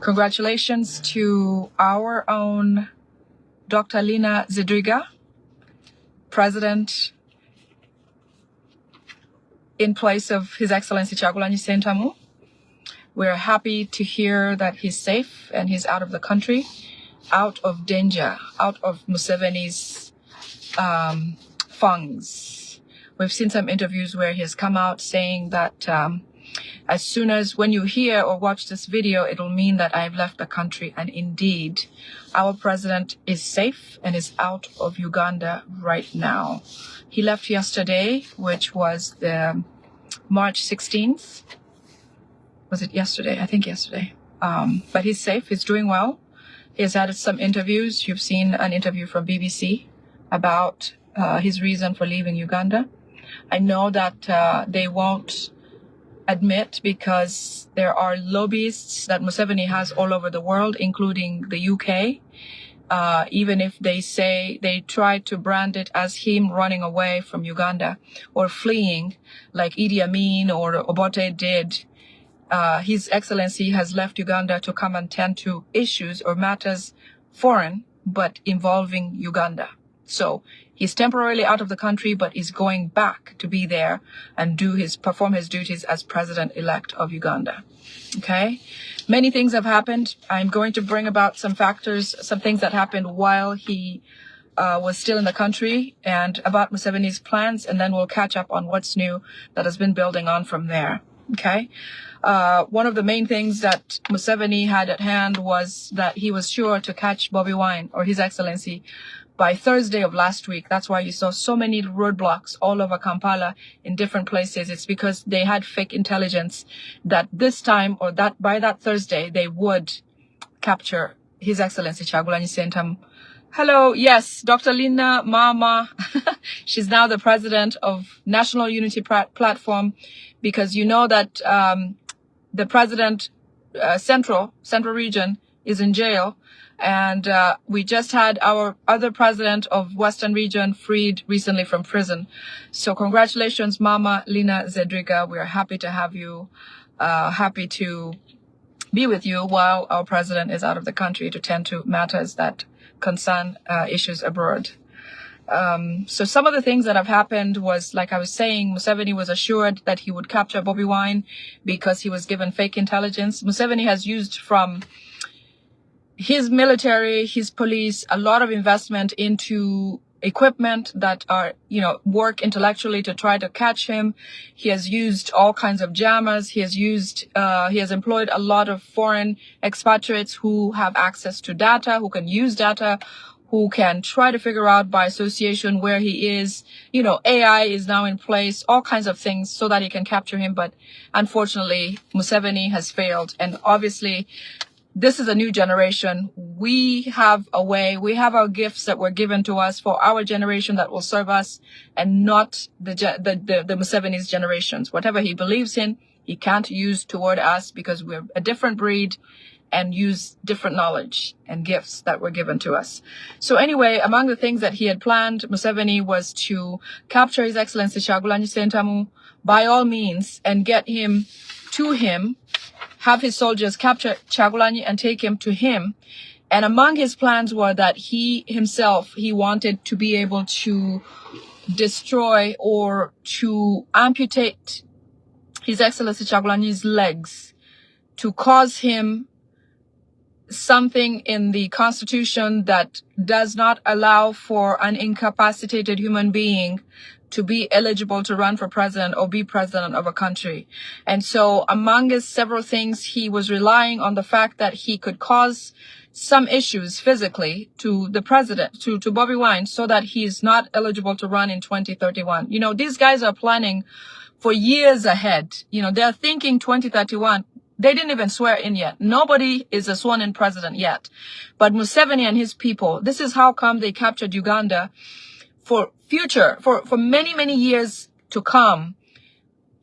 Congratulations to our own Dr. Lina Zedriga, President in place of His Excellency Kyagulanyi Ssentamu. We're happy to hear that he's safe and he's out of the country, out of danger, out of Museveni's fangs. We've seen some interviews where he has come out saying that as soon as when you hear or watch this video, it'll mean that I've left the country. And indeed, our president is safe and is out of Uganda right now. He left yesterday, which was the March 16th. Was it yesterday? I think yesterday. But he's safe. He's doing well. He has had some interviews. You've seen an interview from BBC about his reason for leaving Uganda. I know that they won't admit because there are lobbyists that Museveni has all over the world, including the UK. Even if they say they try to brand it as him running away from Uganda or fleeing like Idi Amin or Obote did, His Excellency has left Uganda to come and tend to issues or matters foreign but involving Uganda. So he's temporarily out of the country, but is going back to be there and perform his duties as president-elect of Uganda. Okay? Many things have happened. I'm going to bring about some factors, some things that happened while he was still in the country and about Museveni's plans, and then we'll catch up on what's new that has been building on from there. Okay? One of the main things that Museveni had at hand was that he was sure to catch Bobi Wine, or His Excellency, by Thursday of last week. That's why you saw so many roadblocks all over Kampala in different places. It's because they had fake intelligence that this time or that by that Thursday, they would capture His Excellency Kyagulanyi Ssentamu. Hello, yes, Dr. Lina Mama. She's now the president of National Unity Platform, because you know that the president, Central Region, is in jail. And we just had our other president of Western Region freed recently from prison. So congratulations, Mama Lina Zedriga. We are happy to have you, happy to be with you while our president is out of the country to tend to matters that concern issues abroad. So some of the things that have happened was, like I was saying, Museveni was assured that he would capture Bobi Wine because he was given fake intelligence. Museveni has used from his military, his police, a lot of investment into equipment that are, work intellectually to try to catch him. He has used all kinds of jammers. He has employed a lot of foreign expatriates who have access to data, who can use data, who can try to figure out by association where he is. AI is now in place, all kinds of things so that he can capture him. But unfortunately, Museveni has failed. And obviously, this is a new generation. We have a way, we have our gifts that were given to us for our generation that will serve us and not the Museveni's generations. Whatever he believes in, he can't use toward us because we're a different breed and use different knowledge and gifts that were given to us. So anyway, among the things that he had planned, Museveni was to capture His Excellency Kyagulanyi Ssentamu by all means and get him to him, have his soldiers capture Kyagulanyi and take him to him. And among his plans were that he wanted to be able to destroy or to amputate His Excellency Kyagulanyi's legs, to cause him something in the constitution that does not allow for an incapacitated human being to be eligible to run for president or be president of a country. And so among his several things, he was relying on the fact that he could cause some issues physically to the president, to Bobi Wine, so that he is not eligible to run in 2031. These guys are planning for years ahead. They're thinking 2031. They didn't even swear in yet. Nobody is a sworn in president yet. But Museveni and his people, this is how come they captured Uganda for many, many years to come,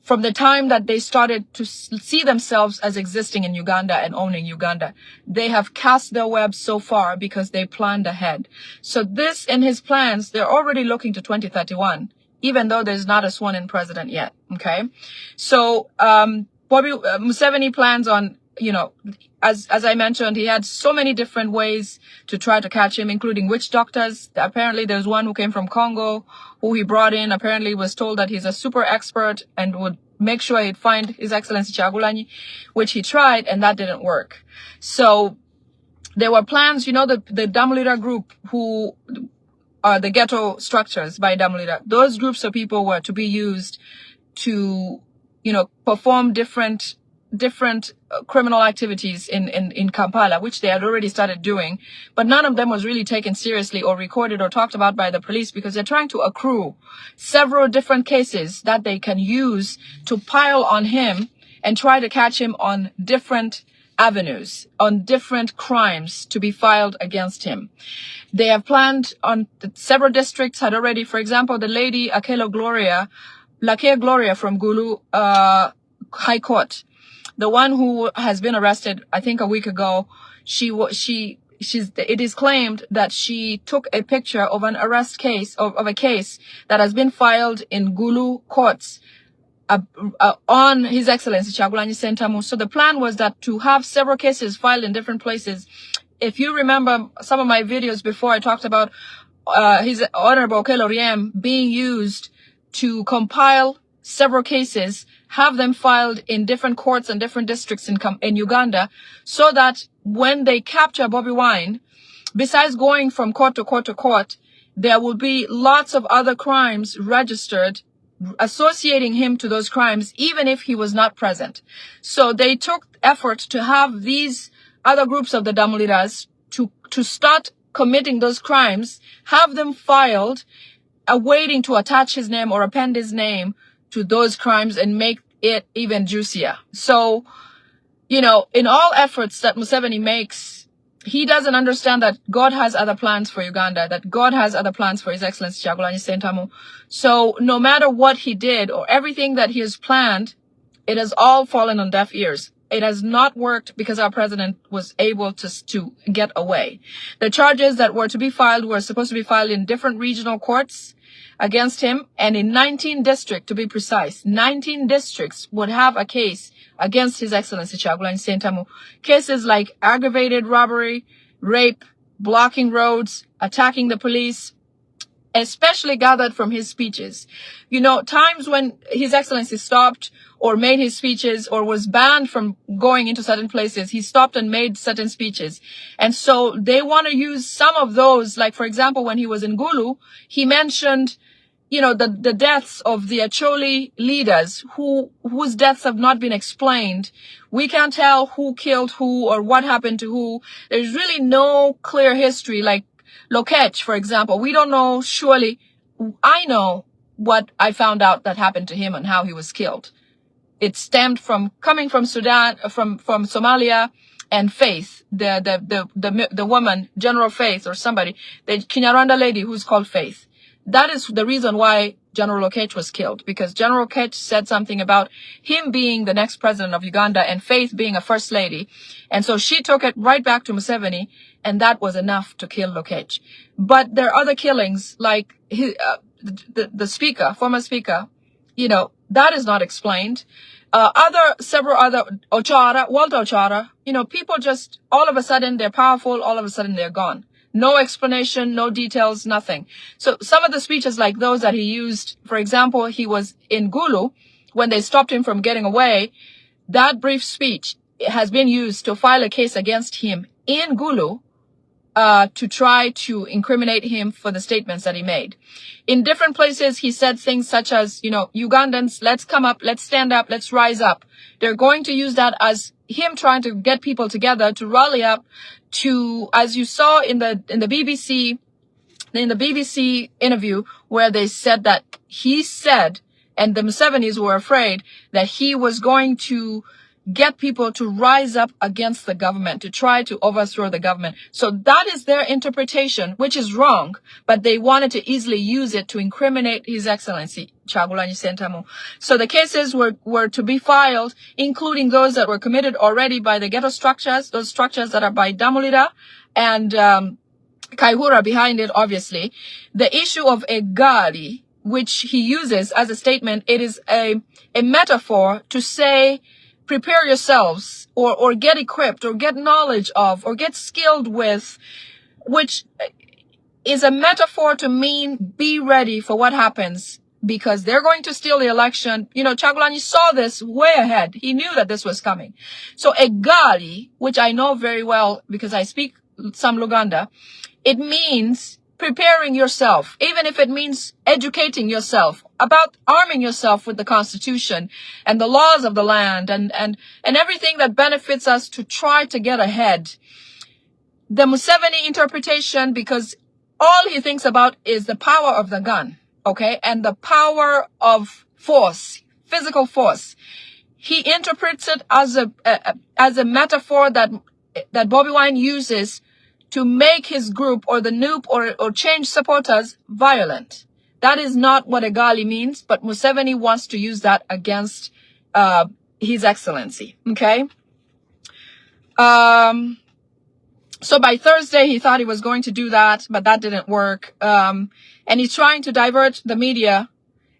from the time that they started to see themselves as existing in Uganda and owning Uganda. They have cast their web so far because they planned ahead. So this, in his plans, they're already looking to 2031, even though there's not a sworn in president yet. Okay. So, Museveni plans on as I mentioned, he had so many different ways to try to catch him, including witch doctors. Apparently, there's one who came from Congo who he brought in. Apparently, was told that he's a super expert and would make sure he'd find His Excellency Chagulanyi, which he tried, and that didn't work. So there were plans, the Damulira group who are the ghetto structures by Damulira. Those groups of people were to be used to, perform different criminal activities in Kampala, which they had already started doing, but none of them was really taken seriously or recorded or talked about by the police because they're trying to accrue several different cases that they can use to pile on him and try to catch him on different avenues, on different crimes to be filed against him. They have planned on several districts had already, for example, the lady Lakea Gloria from Gulu High Court, the one who has been arrested, I think a week ago. It is claimed that she took a picture of an arrest case of a case that has been filed in Gulu courts on His Excellency Chagulanyi Sentamu. So the plan was that to have several cases filed in different places. If you remember some of my videos before, I talked about His Honorable Okello Oryem being used to compile several cases, have them filed in different courts and different districts in Uganda, so that when they capture Bobi Wine, besides going from court to court to court, there will be lots of other crimes registered associating him to those crimes, even if he was not present. So they took effort to have these other groups of the Damuliras to start committing those crimes, have them filed, awaiting to attach his name or append his name to those crimes and make it even juicier. So, in all efforts that Museveni makes, he doesn't understand that God has other plans for Uganda, that God has other plans for His Excellency Chagulanyi Sentamu. So no matter what he did or everything that he has planned, it has all fallen on deaf ears. It has not worked because our president was able to get away. The charges that were to be filed were supposed to be filed in different regional courts against him, and in 19 districts, to be precise. 19 districts would have a case against His Excellency Chagulanyi Sentamu. Cases like aggravated robbery, rape, blocking roads, attacking the police, especially gathered from his speeches. Times when His Excellency stopped or made his speeches or was banned from going into certain places, he stopped and made certain speeches. And so they want to use some of those, like, for example, when he was in Gulu, he mentioned, the deaths of the Acholi leaders whose deaths have not been explained. We can't tell who killed who or what happened to who. There's really no clear history. Like Lokech, for example, we don't know surely. I know what I found out that happened to him and how he was killed. It stemmed from coming from Sudan, from Somalia, and Faith, the woman, General Faith or somebody, the Kinyarwanda lady who's called Faith. That is the reason why General Lokech was killed, because General Lokech said something about him being the next president of Uganda and Faith being a first lady. And so she took it right back to Museveni, and that was enough to kill Lokech. But there are other killings, like the speaker, former speaker, that is not explained. Several other, Walter Ochara, people just, all of a sudden they're powerful, all of a sudden they're gone. No explanation, no details, nothing. So some of the speeches like those that he used, for example, he was in Gulu when they stopped him from getting away. That brief speech has been used to file a case against him in Gulu, to try to incriminate him for the statements that he made. In different places, he said things such as, Ugandans, let's come up, let's stand up, let's rise up. They're going to use that as him trying to get people together to rally up to, as you saw in the BBC interview, where they said that he said, and the Musevenis were afraid that he was going to get people to rise up against the government, to try to overthrow the government. So that is their interpretation, which is wrong, but they wanted to easily use it to incriminate His Excellency Chagulanyi Sentamu. So the cases were to be filed, including those that were committed already by the ghetto structures, those structures that are by Damulira and Kaihura behind it, obviously. The issue of a Gali, which he uses as a statement, it is a metaphor to say prepare yourselves or get equipped or get knowledge of or get skilled with, which is a metaphor to mean be ready for what happens, because they're going to steal the election. You know, Chagulanyi saw this way ahead. He knew that this was coming. So Egali, which I know very well because I speak some Luganda, it means preparing yourself, even if it means educating yourself about arming yourself with the Constitution and the laws of the land and everything that benefits us to try to get ahead. The Museveni interpretation, because all he thinks about is the power of the gun, okay, and the power of force, physical force. He interprets it as a metaphor that Bobi Wine uses to make his group or the NUP or change supporters violent. That is not what Egali means, but Museveni wants to use that against His Excellency, okay? So by Thursday, he thought he was going to do that, but that didn't work. And he's trying to divert the media,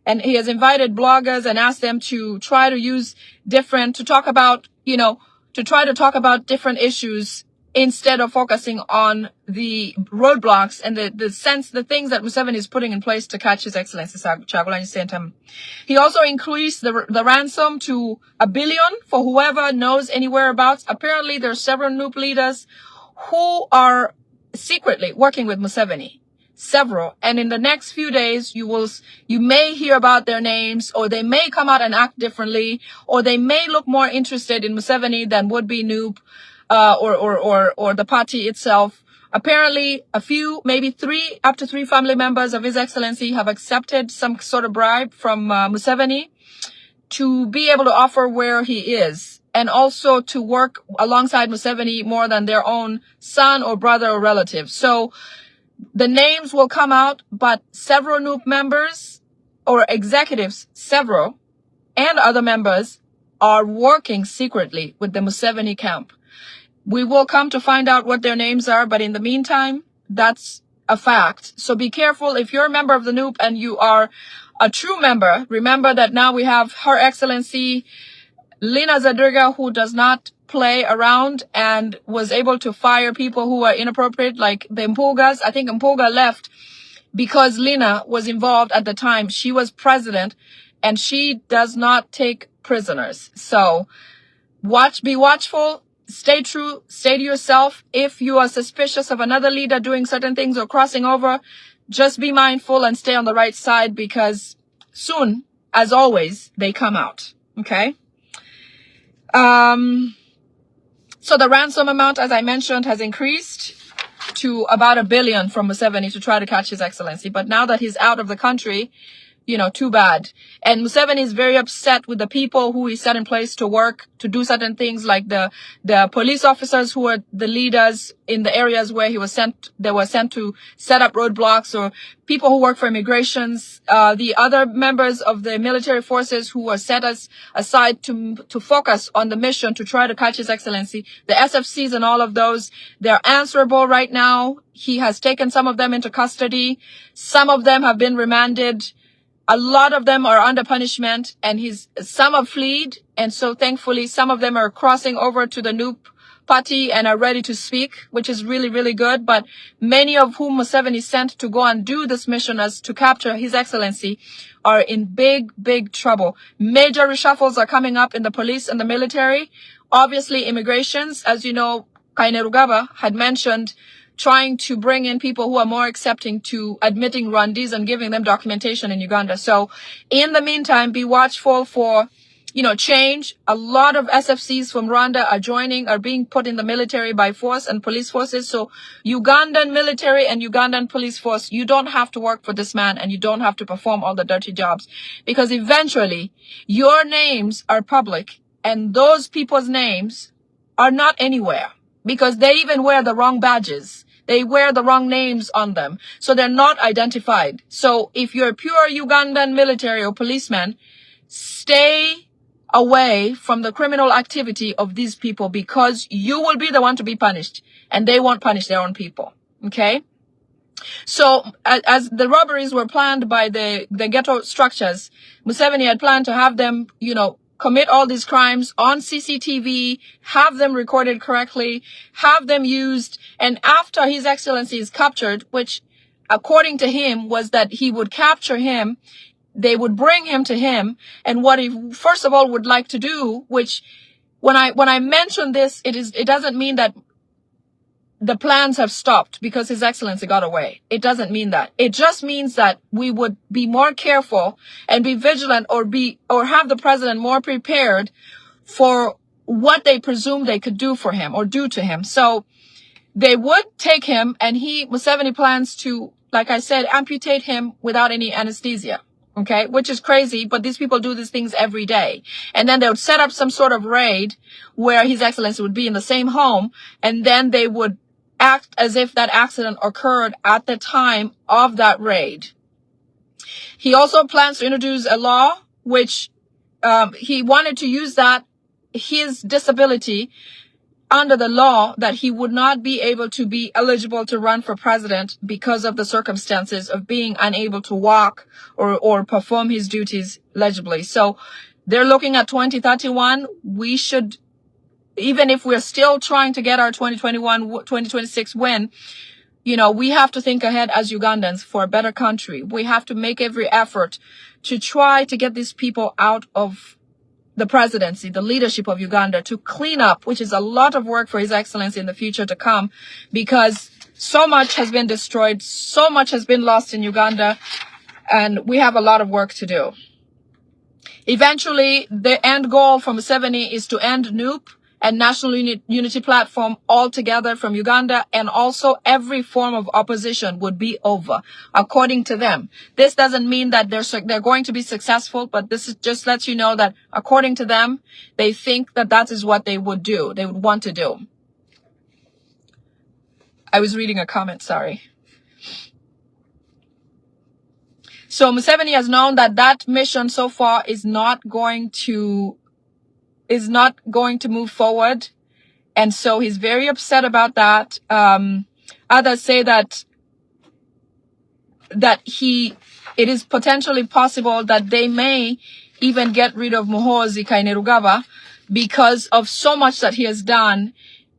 and he has invited bloggers and asked them to try to use to talk about, to try to talk about different issues instead of focusing on the roadblocks and the things that Museveni is putting in place to catch His Excellency Chagulanyi Sentamu. He also increased the ransom to $1 billion for whoever knows any whereabouts. Apparently, there are several NUP leaders who are secretly working with Museveni. Several. And in the next few days, you may hear about their names, or they may come out and act differently, or they may look more interested in Museveni than would be NUP. Or the party itself. Apparently, a few, maybe up to three family members of His Excellency have accepted some sort of bribe from Museveni to be able to offer where he is, and also to work alongside Museveni more than their own son or brother or relative. So the names will come out, but several NUP members or executives, several, and other members are working secretly with the Museveni camp. We will come to find out what their names are, but in the meantime, that's a fact. So be careful. If you're a member of the NUP and you are a true member, remember that now we have Her Excellency Lina Zadriga, who does not play around and was able to fire people who are inappropriate, like the Mpugas. I think Mpuga left because Lina was involved at the time. She was president, and she does not take prisoners. So be watchful. Stay true, stay to yourself. If you are suspicious of another leader doing certain things or crossing over, just be mindful and stay on the right side, because soon, as always, they come out. Okay? So the ransom amount, as I mentioned, has increased to about $1 billion from Museveni to try to catch His Excellency. But now that he's out of the country, too bad. And Museveni is very upset with the people who he set in place to work, to do certain things, like the police officers who were the leaders in the areas where they were sent to set up roadblocks, or people who work for immigrations, the other members of the military forces who were set aside to focus on the mission to try to catch His Excellency, the SFCs and all of those. They're answerable right now. He has taken some of them into custody. Some of them have been remanded. A lot of them are under punishment, and some have fled, and so thankfully some of them are crossing over to the NUP party and are ready to speak, which is really, really good. But many of whom Museveni sent to go and do this mission as to capture His Excellency are in big, big trouble. Major reshuffles are coming up in the police and the military. Obviously, immigrations, as you know, Kainerugaba had mentioned, trying to bring in people who are more accepting to admitting Rwandese and giving them documentation in Uganda. So in the meantime, be watchful for, change. A lot of SFCs from Rwanda are being put in the military by force and police forces. So Ugandan military and Ugandan police force, you don't have to work for this man, and you don't have to perform all the dirty jobs, because eventually your names are public, and those people's names are not anywhere, because they even wear the wrong badges. They wear the wrong names on them. So they're not identified. So if you're a pure Ugandan military or policeman, stay away from the criminal activity of these people, because you will be the one to be punished, and they won't punish their own people. Okay? So as the robberies were planned by the ghetto structures, Museveni had planned to have them, commit all these crimes on CCTV, have them recorded correctly, have them used, and after His Excellency is captured, which according to him was that he would capture him, they would bring him to him, and what he first of all would like to do, which when I mention this, it doesn't mean that the plans have stopped because His Excellency got away. It doesn't mean that. It just means that we would be more careful and be vigilant, or have the president more prepared for what they presume they could do for him or do to him. So they would take him, and Museveni plans to, like I said, amputate him without any anesthesia. Okay, which is crazy, but these people do these things every day. And then they would set up some sort of raid where His Excellency would be in the same home, and then they would act as if that accident occurred at the time of that raid. He also plans to introduce a law which he wanted to use his disability under the law, that he would not be able to be eligible to run for president because of the circumstances of being unable to walk or perform his duties legibly. So they're looking at 2031. We should, even if we're still trying to get our 2026 win, we have to think ahead as Ugandans for a better country. We have to make every effort to try to get these people out of the presidency, the leadership of Uganda, to clean up, which is a lot of work for His Excellency in the future to come, because so much has been destroyed, so much has been lost in Uganda, and we have a lot of work to do. Eventually, the end goal for Museveni is to end NUP and National Unity Platform altogether from Uganda, and also every form of opposition would be over, according to them. This doesn't mean that they're going to be successful, but this just lets you know that according to them, they think that is what they would do, they would want to do. I was reading a comment, sorry. So Museveni has known that mission so far is not going to move forward, and so he's very upset about that. Others say that it is potentially possible that they may even get rid of Muhoozi Kainerugaba because of so much that he has done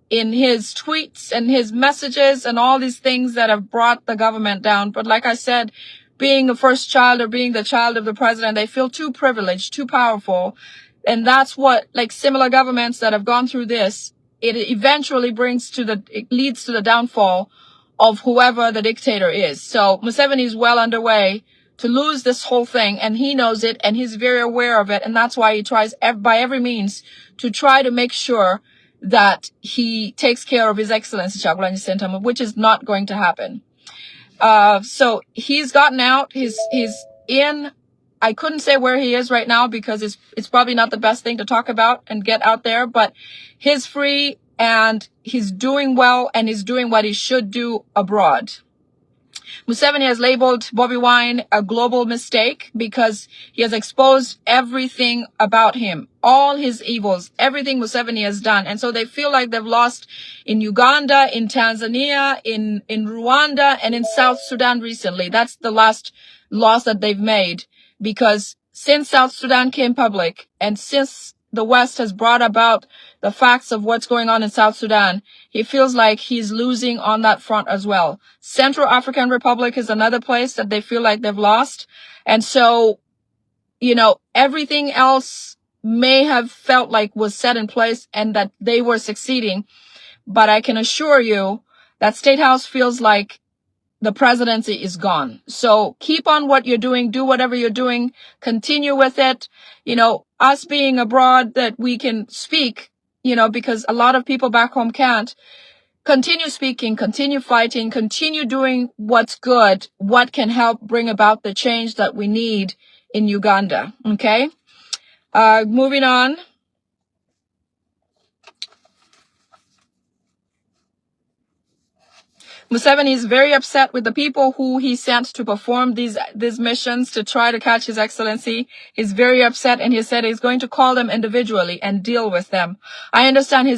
in his tweets and his messages and all these things that have brought the government down. But like I said, being a first child or being the child of the president, they feel too privileged, too powerful. And that's what, like similar governments that have gone through this, it eventually it leads to the downfall of whoever the dictator is. So Museveni is well underway to lose this whole thing, and he knows it, and he's very aware of it. And that's why he tries by every means to try to make sure that he takes care of His Excellency Kyagulanyi Ssentamu, which is not going to happen. So he's gotten out. He's in. I couldn't say where he is right now because it's probably not the best thing to talk about and get out there, but he's free and he's doing well, and he's doing what he should do abroad. Museveni has labeled Bobi Wine a global mistake because he has exposed everything about him, all his evils, everything Museveni has done. And so they feel like they've lost in Uganda, in Tanzania, in Rwanda, and in South Sudan recently. That's the last loss that they've made, because since South Sudan came public, and since the West has brought about the facts of what's going on in South Sudan, he feels like he's losing on that front as well. Central African Republic is another place that they feel like they've lost. And so, everything else may have felt like was set in place and that they were succeeding. But I can assure you that State House feels like the presidency is gone. So keep on what you're doing, do whatever you're doing, continue with it. Us being abroad, that we can speak, because a lot of people back home can't. Continue speaking, continue fighting, continue doing what's good, what can help bring about the change that we need in Uganda. Okay? Moving on. Museveni is very upset with the people who he sent to perform these missions to try to catch His Excellency. He's very upset, and he said he's going to call them individually and deal with them. I understand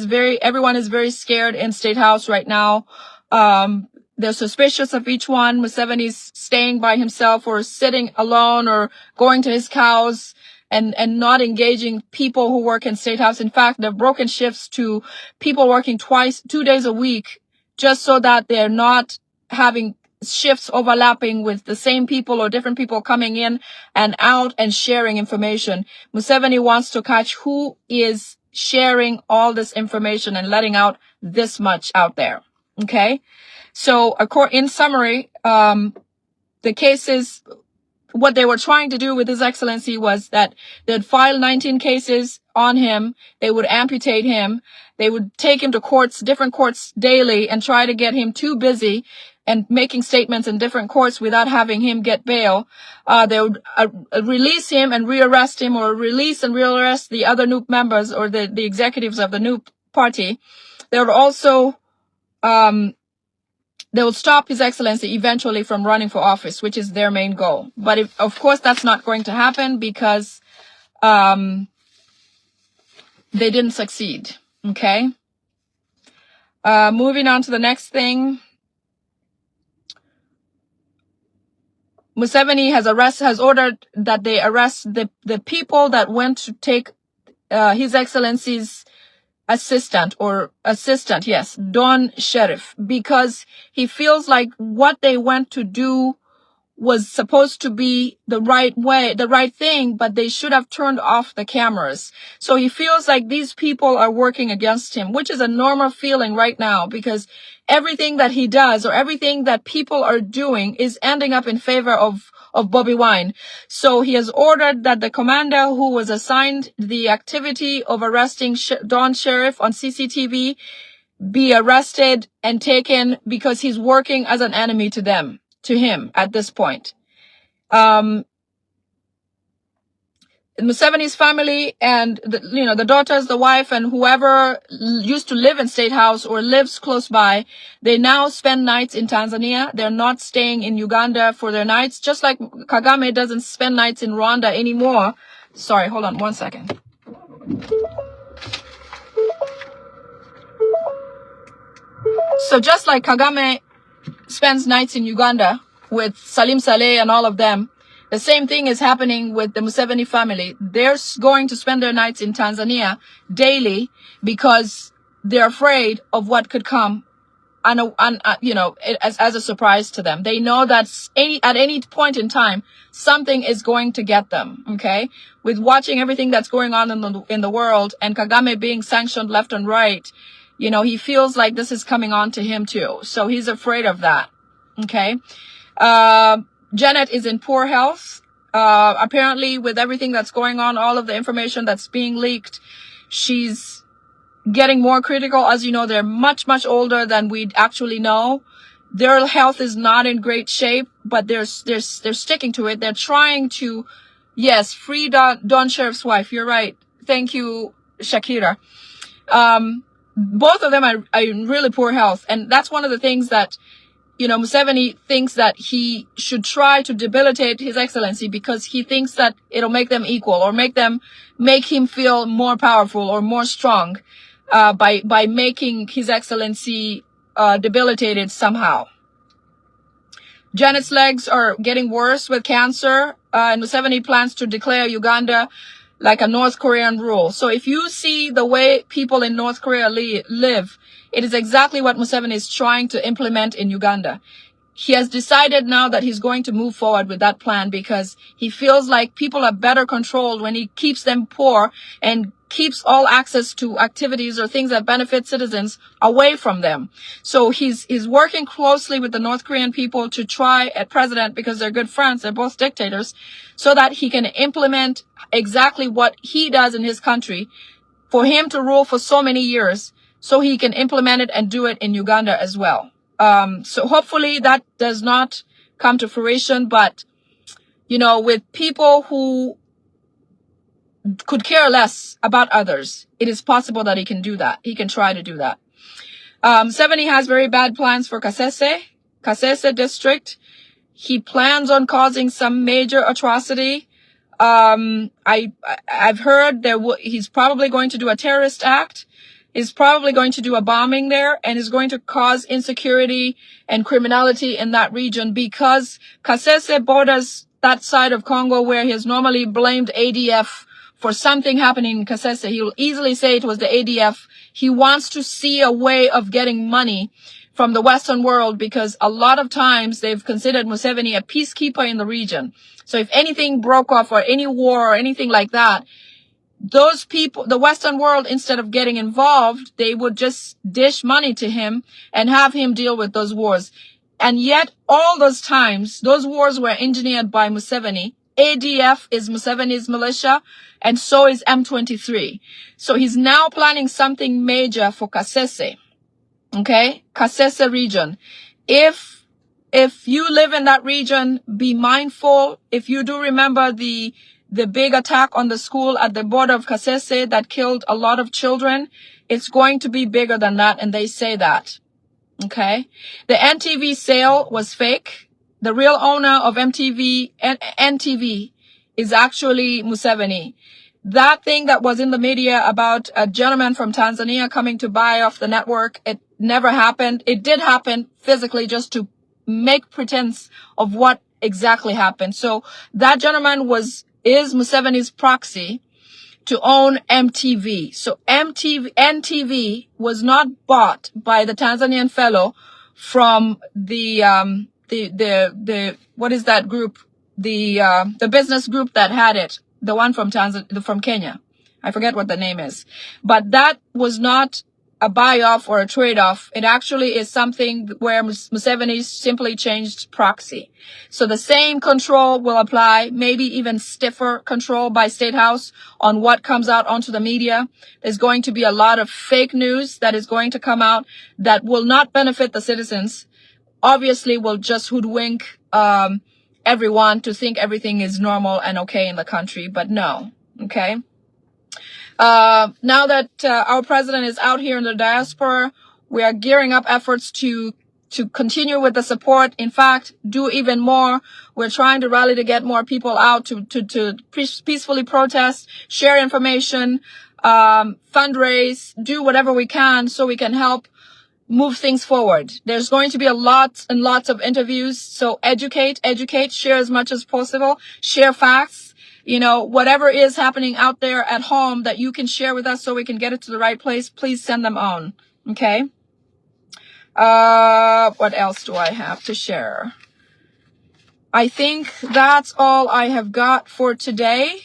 everyone is very scared in State House right now. They're suspicious of each one. Museveni's staying by himself or sitting alone or going to his cows. and not engaging people who work in State House. In fact, they've broken shifts to people working 2 days a week just so that they're not having shifts overlapping with the same people or different people coming in and out and sharing information. Museveni wants to catch who is sharing all this information and letting out this much out there. Okay? So, in summary, the cases, what they were trying to do with His Excellency was that they'd file 19 cases on him. They would amputate him. They would take him to courts, different courts daily, and try to get him too busy and making statements in different courts without having him get bail. They would release him and rearrest him, or release and rearrest the other NUP members or the executives of the NUP party. They would also they will stop His Excellency eventually from running for office, which is their main goal. But of course, that's not going to happen because they didn't succeed. Okay. Moving on to the next thing. Museveni has ordered that they arrest the people that went to take His Excellency's assistant, yes, Don Sheriff, because he feels like what they went to do was supposed to be the right way, the right thing, but they should have turned off the cameras. So he feels like these people are working against him, which is a normal feeling right now, because everything that he does or everything that people are doing is ending up in favor of Bobi Wine. So he has ordered that the commander who was assigned the activity of arresting Don Sheriff on CCTV be arrested and taken because he's working as an enemy to him at this point. Museveni's family and the daughters, the wife, and whoever used to live in State House or lives close by, they now spend nights in Tanzania. They're not staying in Uganda for their nights, just like Kagame doesn't spend nights in Rwanda anymore. Sorry, hold on one second. So just like Kagame spends nights in Uganda with Salim Saleh and all of them, the same thing is happening with the Museveni family. They're going to spend their nights in Tanzania daily because they're afraid of what could come as a surprise to them. They know that at any point in time, something is going to get them, okay? With watching everything that's going on in the world and Kagame being sanctioned left and right, he feels like this is coming on to him too. So he's afraid of that, okay? Janet is in poor health. Apparently with everything that's going on, all of the information that's being leaked, she's getting more critical. As you know, they're much, much older than we actually know. Their health is not in great shape, but they're sticking to it. They're trying to, yes, free Don Sheriff's wife. You're right. Thank you, Shakira. Both of them are in really poor health. And that's one of the things that Museveni thinks that he should try to debilitate His Excellency because he thinks that it'll make them equal or make him feel more powerful or more strong, by making His Excellency, debilitated somehow. Janet's legs are getting worse with cancer, and Museveni plans to declare Uganda like a North Korean rule. So if you see the way people in North Korea live, it is exactly what Museveni is trying to implement in Uganda. He has decided now that he's going to move forward with that plan because he feels like people are better controlled when he keeps them poor and keeps all access to activities or things that benefit citizens away from them. So he's working closely with the North Korean people to try at president, because they're good friends, they're both dictators, so that he can implement exactly what he does in his country for him to rule for so many years, so he can implement it and do it in Uganda as well. So hopefully that does not come to fruition, but, with people who could care less about others, it is possible that he can do that. He can try to do that. Museveni has very bad plans for Kasese district. He plans on causing some major atrocity. I've heard he's probably going to do a terrorist act. He's probably going to do a bombing there and is going to cause insecurity and criminality in that region because Kasese borders that side of Congo where he has normally blamed ADF for something happening in Kasese. He will easily say it was the ADF. He wants to see a way of getting money from the Western world because a lot of times they've considered Museveni a peacekeeper in the region. So if anything broke off or any war or anything like that, those people, the Western world, instead of getting involved, they would just dish money to him and have him deal with those wars. And yet, all those times, those wars were engineered by Museveni. ADF is Museveni's militia, and so is M23. So he's now planning something major for Kasese. Okay? Kasese region. If you live in that region, be mindful. If you do remember the big attack on the school at the border of Kasese that killed a lot of children, it's going to be bigger than that, and they say that. Okay? The NTV sale was fake. The real owner of NTV is actually Museveni. That thing that was in the media about a gentleman from Tanzania coming to buy off the network, it never happened. It did happen physically just to make pretense of what exactly happened. So that gentleman is Museveni's proxy to own MTV. So NTV was not bought by the Tanzanian fellow from the what is that group? The business group that had it, the one from from Kenya. I forget what the name is. But that was not a buy-off or a trade-off. It actually is something where Museveni simply changed proxy. So the same control will apply, maybe even stiffer control by State House on what comes out onto the media. There's going to be a lot of fake news that is going to come out that will not benefit the citizens. Obviously will just hoodwink everyone to think everything is normal and okay in the country, but no. Okay? Now that our president is out here in the diaspora, we are gearing up efforts to continue with the support. In fact, do even more. We're trying to rally to get more people out to peacefully protest, share information, fundraise, do whatever we can so we can help move things forward. There's going to be a lot and lots of interviews. So educate, share as much as possible, share facts. You know, whatever is happening out there at home that you can share with us so we can get it to the right place, please send them on. Okay? What else do I have to share? I think that's all I have got for today.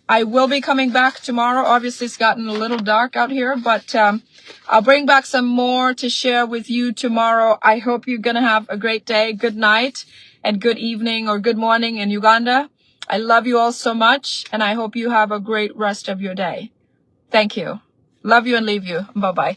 I will be coming back tomorrow. Obviously, it's gotten a little dark out here, but I'll bring back some more to share with you tomorrow. I hope you're going to have a great day, good night, and good evening or good morning in Uganda. I love you all so much, and I hope you have a great rest of your day. Thank you. Love you and leave you. Bye-bye.